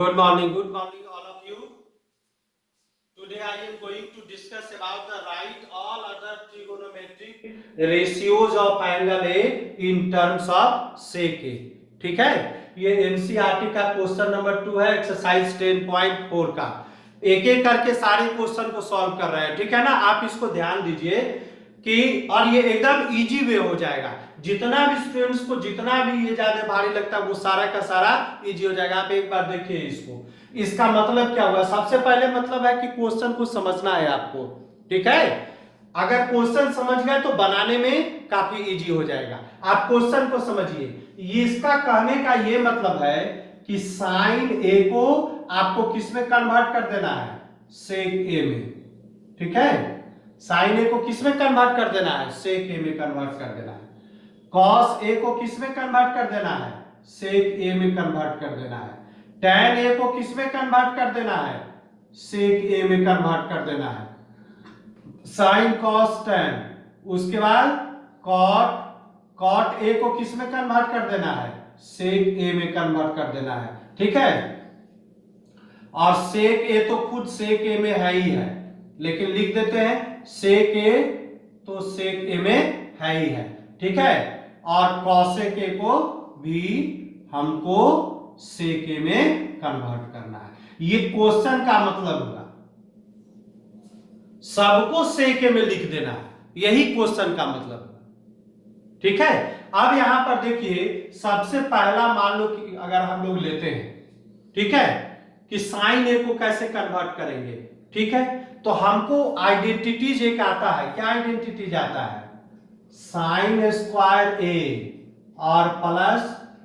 Good morning, all of you. Today I am going to discuss about the write all other trigonometric ratios of angle A in terms of sec A. ठीक है, ये NCERT का question number 2 है, exercise 10.4 का। एक एक करके सारे क्वेश्चन को सॉल्व कर रहे हैं, ठीक है ना। आप इसको ध्यान दीजिए कि और ये एकदम इजी वे हो जाएगा। जितना भी स्टूडेंट्स को जितना भी ये ज्यादा भारी लगता है वो सारा का सारा इजी हो जाएगा। आप एक बार देखिए इसको, इसका मतलब क्या हुआ। सबसे पहले मतलब है कि क्वेश्चन को समझना है आपको, ठीक है। अगर क्वेश्चन समझ गए तो बनाने में काफी इजी हो जाएगा। आप क्वेश्चन को समझिए। इसका कहने का ये मतलब है कि साइन ए को आपको किस में कन्वर्ट कर देना है, सेक ए में, ठीक है। साइन ए को किस में कन्वर्ट कर देना है, सेक ए में कन्वर्ट कर देना है। कॉस ए को किस में कन्वर्ट कर देना है, सेक ए में कन्वर्ट कर देना है। tan ए को किस में कन्वर्ट कर देना है, सेक ए में कन्वर्ट कर देना है। साइन कॉस tan, उसके बाद कॉट ए को किस में कन्वर्ट कर देना है, सेक ए में कन्वर्ट कर देना है, ठीक है। और सेक ए तो खुद सेक ए में है ही है, लेकिन लिख देते हैं सेक ए तो सेक ए में है ही है, ठीक है। और कॉसेक ए को भी हमको सेक ए में कन्वर्ट करना है। ये क्वेश्चन का मतलब होगा, सबको सेक ए में लिख देना है, यही क्वेश्चन का मतलब होगा, ठीक है। अब यहां पर देखिए, सबसे पहला मान लो कि अगर हम लोग लेते हैं, ठीक है, कि साइन ए को कैसे कन्वर्ट करेंगे, ठीक है। तो हमको आइडेंटिटीज एक आता है। क्या आइडेंटिटीज आता है, साइन स्क्वायर ए और plus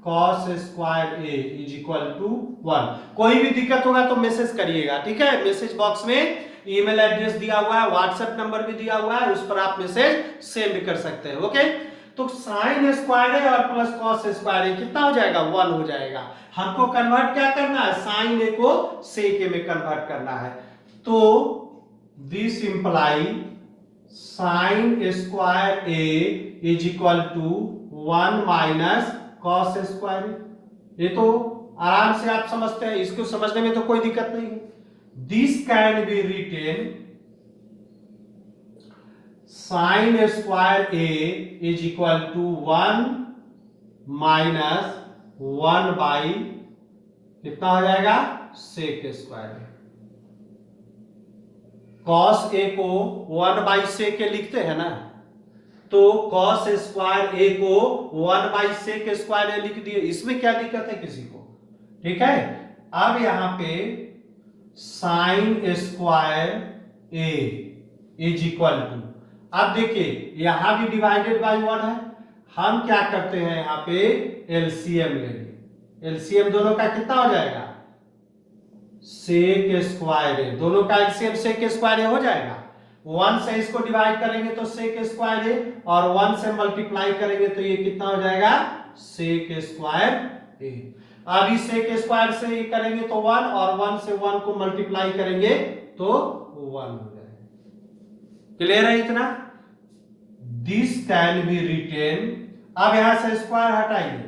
cos square A is equal to 1। कोई भी दिक्कत होगा तो मैसेज करिएगा, ठीक है। मैसेज बॉक्स में ईमेल एड्रेस दिया हुआ है, व्हाट्सएप नंबर भी दिया हुआ है, उस पर आप मैसेज सेंड कर सकते हैं, ओके। तो साइन स्क्वायर ए और प्लस कॉस स्क्वायर ए कितना हो जाएगा, 1 हो जाएगा। हमको कन्वर्ट क्या करना है, साइन ए को सेक ए में कन्वर्ट करना है। तो this implies sine square A is equal to 1 minus cos square A. ये तो आराम से आप समझते हैं, इसको समझने में तो कोई दिक्कत नहीं है। This can be written sine square A is equal to 1 minus 1 by कितना हो जाएगा, सेक स्क्वायर। कॉस ए को 1 बाई सेक ए लिखते हैं ना, तो कॉस स्क्वायर ए को 1 बाई सेक स्क्वायर ए लिख दिए। इसमें क्या दिक्कत है किसी को, ठीक है। अब यहां पे sine square A is equal to, अब देखिए यहां भी डिवाइडेड बाई 1 है। हम क्या करते हैं, यहां पे एलसीएम लेंगे। एलसीएम दोनों का कितना हो जाएगा, सेक स्क्वायर ए। दोनों का एलसीएम सेक स्क्वायर ए हो जाएगा। 1 से इसको डिवाइड करेंगे तो सेक स्क्वायर ए, और 1 से मल्टीप्लाई करेंगे तो ये कितना हो जाएगा, सेक स्क्वायर ए। अब इस सेक स्क्वायर से ये करेंगे तो 1, और 1 से 1 को मल्टीप्लाई करेंगे तो 1 हो जाएगा। क्लियर है इतना। दिस कैन बी रिटेन, अब यहां से स्क्वायर हटाइए,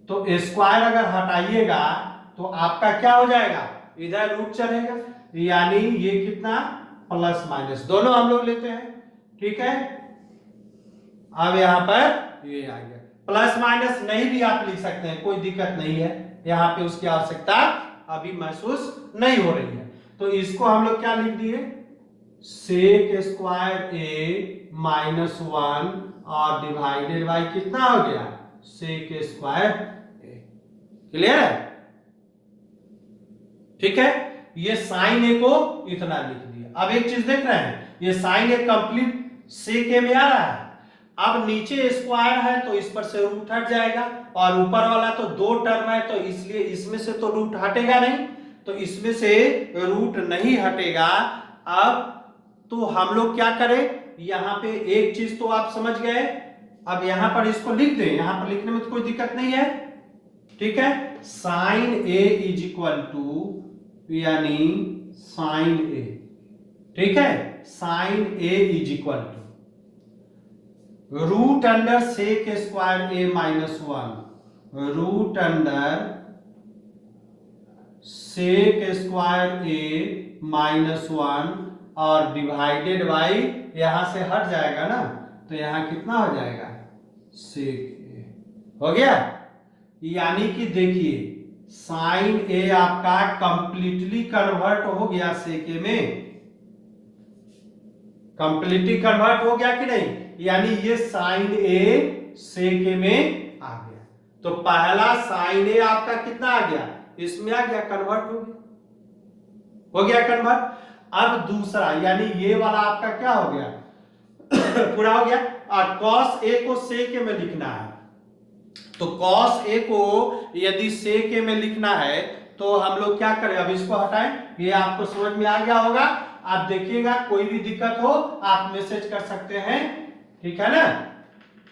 तो स्क्वायर अगर हटाइएगा तो आपका क्या हो जाएगा, इधर रूट चलेगा, यानी ये कितना, प्लस माइनस दोनों हम लोग लेते हैं, ठीक है। अब यहां पर ये आ गया, प्लस माइनस नहीं भी आप लिख सकते हैं, कोई दिक्कत नहीं है। यहां पे उसकी आवश्यकता अभी महसूस नहीं हो रही है। तो इसको हम लोग क्या लिख दिए, सेक स्क्वायर ए माइनस 1 और डिवाइडेड बाई कितना हो गया, सेक स्क्वायर ए। क्लियर है, ठीक है। ये साइन ए को इतना लिख दिया। अब एक चीज देख रहे हैं, ये साइन ए कंप्लीट सेक ए में आ रहा है। अब नीचे स्क्वायर है तो इस पर से रूट हट जाएगा, और ऊपर वाला तो 2 टर्म है तो इसलिए इसमें से तो रूट हटेगा नहीं, तो इसमें से रूट नहीं हटेगा। अब तो हम लोग क्या करें, यहां पे एक चीज तो आप समझ गए। अब यहां पर इसको लिख दें, यहां पर लिखने में तो कोई दिक्कत नहीं है, ठीक है। Sine A is equal to, यानी साइन ए, ठीक है, sine A is equal to root under sec square A minus 1, root under sec square A minus 1 और डिवाइडेड बाई, यहां से हट जाएगा ना, तो यहां कितना हो जाएगा, सेक ए हो गया। यानी कि देखिए साइन ए आपका कंप्लीटली कन्वर्ट हो गया सेक ए में, कंप्लीटली कन्वर्ट हो गया कि नहीं, यानी ये साइन ए सेक ए में आ गया। तो पहला साइन ए आपका कितना आ गया, इसमें आ गया, कन्वर्ट हो गया कन्वर्ट। अब दूसरा यानी ये वाला आपका क्या हो गया पूरा हो गया। और कॉस ए को सेक ए में लिखना है, तो कॉस ए को यदि सेक ए में लिखना है तो हम लोग क्या करें, अब इसको हटाएं, ये आपको समझ में आ गया होगा। आप देखिएगा कोई भी दिक्कत हो आप मैसेज कर सकते हैं, ठीक है ना,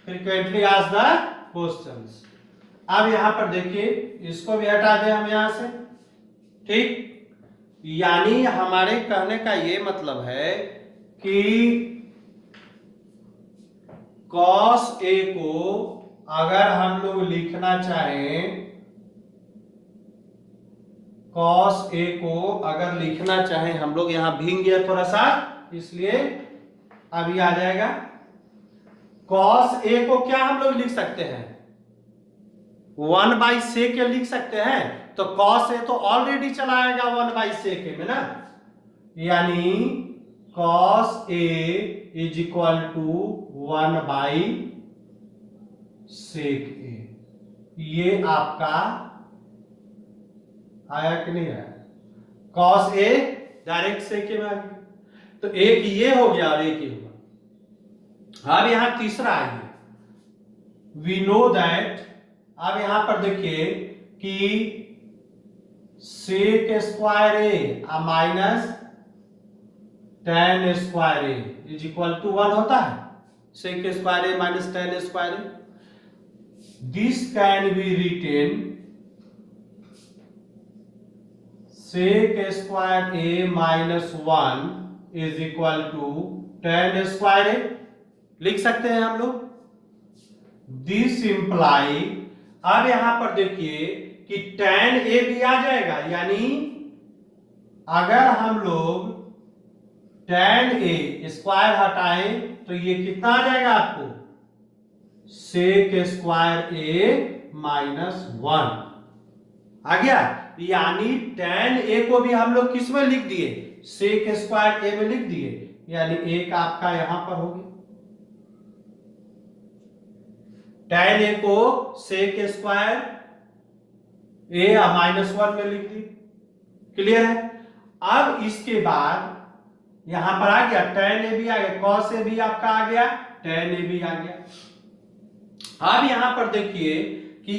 फ्रीक्वेंटली आस्क्ड द क्वेश्चंस। अब यहां पर देखिए इसको भी हटा दें हम यहां से, ठीक। यानी हमारे कहने का ये मतलब है कि कॉस ए को अगर हम लोग लिखना चाहें, कॉस ए को अगर लिखना चाहें हम लोग, यहां भींग गया थोड़ा सा इसलिए अभी आ जाएगा। कॉस ए को क्या हम लोग लिख सकते हैं, 1 सेक ए लिख सकते हैं। तो कॉस ए तो ऑलरेडी चला आएगा 1 सेक ए में ना, यानी cos A is equal to 1 sec A. ये आपका आया कि नहीं आया, कॉस ए डायरेक्ट सेक ए में आ गया। तो एक ये हो गया और एक ये होगा। अब यहां तीसरा आइए, वी नो दैट, अब यहां पर देखिए कि sec square A minus tan square A is equal to 1 होता है, sec square A minus tan square A. This can be written sec square A minus 1 is equal to tan square A, लिख सकते हैं हम लोग। This imply, अब यहां पर देखिए कि tan ए भी आ जाएगा, यानी अगर हम लोग tan ए स्क्वायर हटाएं तो ये कितना आ जाएगा आपको, सेक स्क्वायर ए माइनस 1 आ गया। यानी tan ए को भी हम लोग किस में लिख दिए, सेक स्क्वायर ए में लिख दिए, यानी एक आपका यहां पर होगी। tan ए को सेक स्क्वायर ए माइनस 1 में लिख दी, क्लियर है। अब इसके बाद यहां पर आ गया tan ए भी आ गया, cos ए भी आपका आ गया, tan ए भी आ गया। अब यहां पर देखिए कि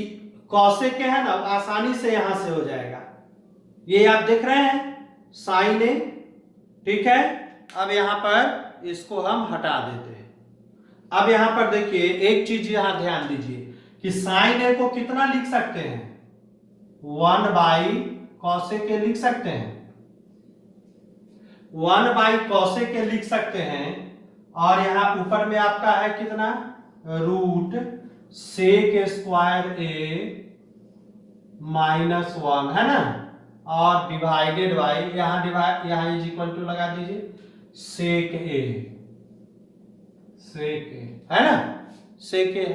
cos ए के है ना, आसानी से यहां से हो जाएगा, ये आप देख रहे हैं sin ए, ठीक है। अब यहां पर इसको हम हटा देते हैं। अब यहां पर देखिए एक चीज यहां ध्यान दीजिए कि sin ए को कितना लिख सकते हैं, 1 cos ए के लिख सकते हैं, 1 cos ए के लिख सकते हैं। और यहां ऊपर में आपका है कितना, root sec square A minus 1 है ना, और डिवाइडेड बाई, यहां इज इक्वल टू लगा दीजिए सेक ए, सेक ए है ना, सेक ए।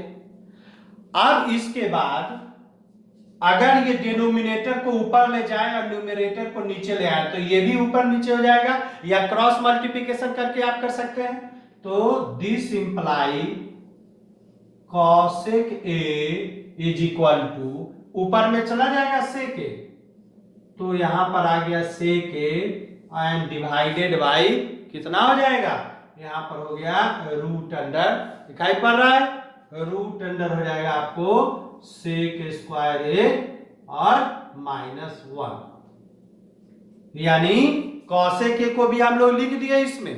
अब इसके बाद अगर ये डिनोमिनेटर को ऊपर ले जाए और न्यूमरेटर को नीचे ले आए तो ये भी ऊपर नीचे हो जाएगा, या क्रॉस मल्टीप्लिकेशन करके आप कर सकते हैं। तो this imply cosec A is equal to, ऊपर में चला जाएगा सेक ए, तो यहां पर आ गया सेक ए एंड डिवाइडेड बाई कितना हो जाएगा, यहां पर हो गया रूट अंडर, दिखाई पड़ रहा है, रूट अंडर हो जाएगा आपको सेक स्क्वायर ए और माइनस 1, यानी कॉसेक ए को भी हम लोग लिख दिए इसमें,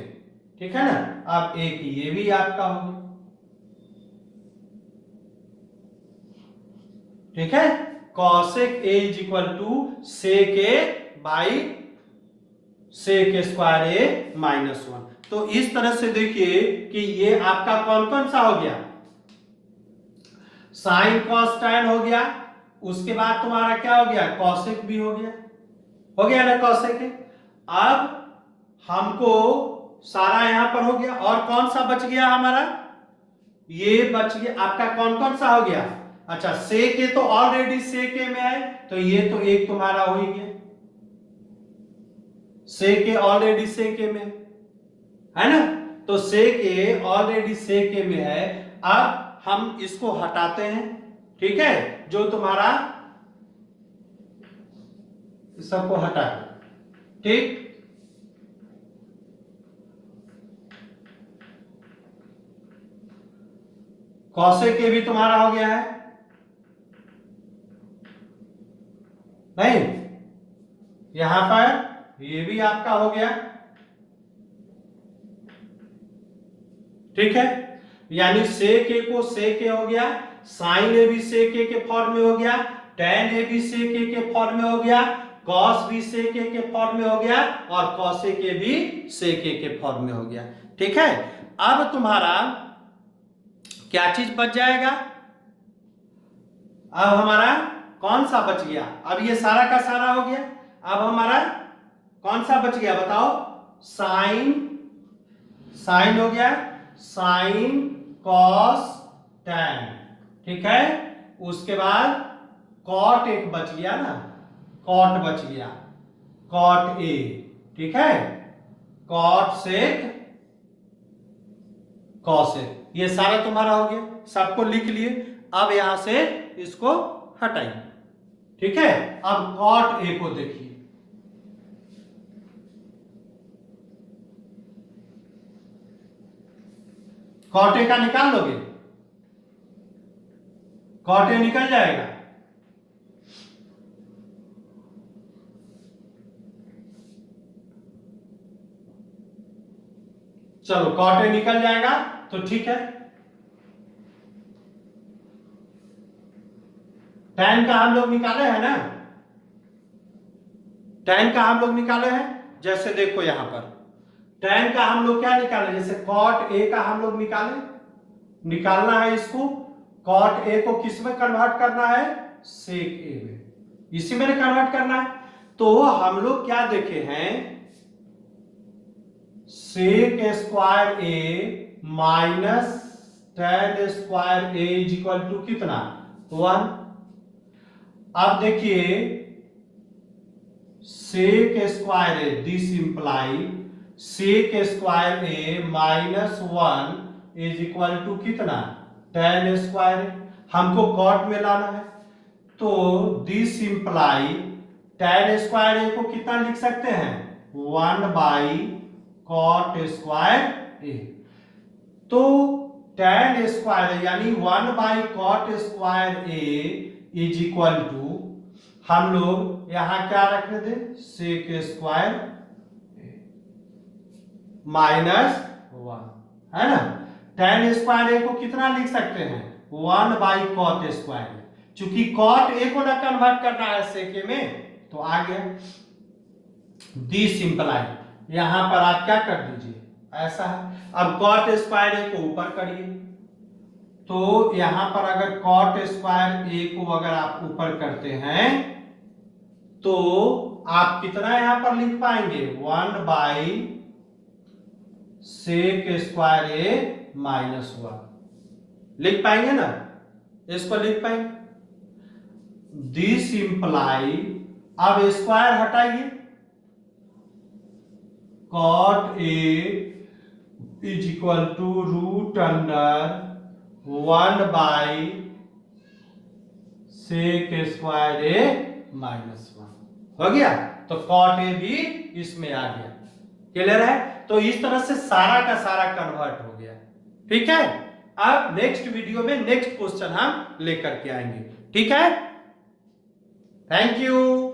ठीक है ना। अब एक ये भी आपका हो गया, ठीक है, cosec A is equal to sec A by sec square A minus 1। तो इस तरह से देखिए कि ये आपका कौन कौन सा हो गया, साइन कॉस टैन हो गया, उसके बाद तुम्हारा क्या हो गया, कॉसेक भी हो गया, हो गया ना कौशेक। अब हमको सारा यहां पर हो गया, और कौन सा बच गया हमारा, ये बच गया आपका कौन कौन सा हो गया, अच्छा सेक ए तो ऑलरेडी सेक ए में है, तो ये तो एक तुम्हारा हो ही गया, सेक ए ऑलरेडी सेक ए में है ना, तो सेक ए ऑलरेडी सेक ए में है। अब हम इसको हटाते हैं, ठीक है, जो तुम्हारा सबको हटा, ठीक, कौशेक के भी तुम्हारा हो गया है, नहीं, यहां पर ये भी आपका हो गया, ठीक है, यानी सेक ए को सेक ए हो गया, साइन ए भी सेक ए के फॉर्म में हो गया, टैन ए भी सेक ए के फॉर्म में हो गया, कॉस भी सेक ए के फॉर्म में हो गया, और कॉसेक ए भी सेक ए के फॉर्म में हो गया, ठीक है। अब तुम्हारा क्या चीज बच जाएगा, अब हमारा कौन सा बच गया, अब ये सारा का सारा हो गया, अब हमारा कौन सा बच गया बताओ, साइन, साइन हो गया, साइन कॉस टैन, ठीक है, उसके बाद कॉट एक बच गया ना, कॉट बच गया, कॉट ए, ठीक है, कॉट सेक कॉसेक, ये सारा तुम्हारा हो गया, सबको लिख लिए। अब यहां से इसको हटाइए, ठीक है। अब कॉट ए को देखिए, कॉट ए का निकाल लोगे, कॉट ए निकल जाएगा, चलो कॉट ए निकल जाएगा तो ठीक है। टैन का हम लोग निकाले हैं ना, टैन का हम लोग निकाले हैं, जैसे देखो यहां पर टैन का हम लोग क्या निकाले, जैसे कॉट ए का हम लोग निकाले, निकालना है इसको, कॉट ए को किस में कन्वर्ट करना है, सेक ए में, इसी में कन्वर्ट करना है। तो हम लोग क्या देखे हैं, sec square A minus tan square A is equal to कितना, 1। अब देखिए sec square A, this imply sec square A minus 1 is equal to कितना, टैन स्क्वायर ए, हमको कॉट में लाना है, तो this imply tan square A को कितना लिख सकते हैं, 1 बाई कॉट स्क्वायर ए, तो टैन स्क्वायर यानी 1 by cot square A is equal to, हम लोग यहां क्या रख रहे थे, सेक स्क्वायर माइनस 1, है ना, टैन स्क्वायर ए को कितना लिख सकते हैं, 1 बाई कॉट स्क्वायर, चूंकि कॉट ए को ना कन्वर्ट करना है सेक ए में, तो आ गया दिस इंप्लाई, यहां पर आप क्या कर दीजिए, ऐसा है। अब कॉट स्क्वायर ए को ऊपर करिए, तो यहां पर अगर कॉट स्क्वायर ए को अगर आप ऊपर करते हैं तो आप कितना यहां पर लिख पाएंगे, 1 by sec square A minus 1 लिख पाएंगे ना, इसको लिख पाएंगे, दिस इंप्लाई, अब स्क्वायर हटाइए, cot A is equal to root under 1 by sec square A minus 1 हो गया, तो कॉट ए भी इसमें आ गया, क्लियर है। तो इस तरह से सारा का सारा कन्वर्ट हो गया, ठीक है। अब नेक्स्ट वीडियो में नेक्स्ट क्वेश्चन हम लेकर के आएंगे, ठीक है। Thank you.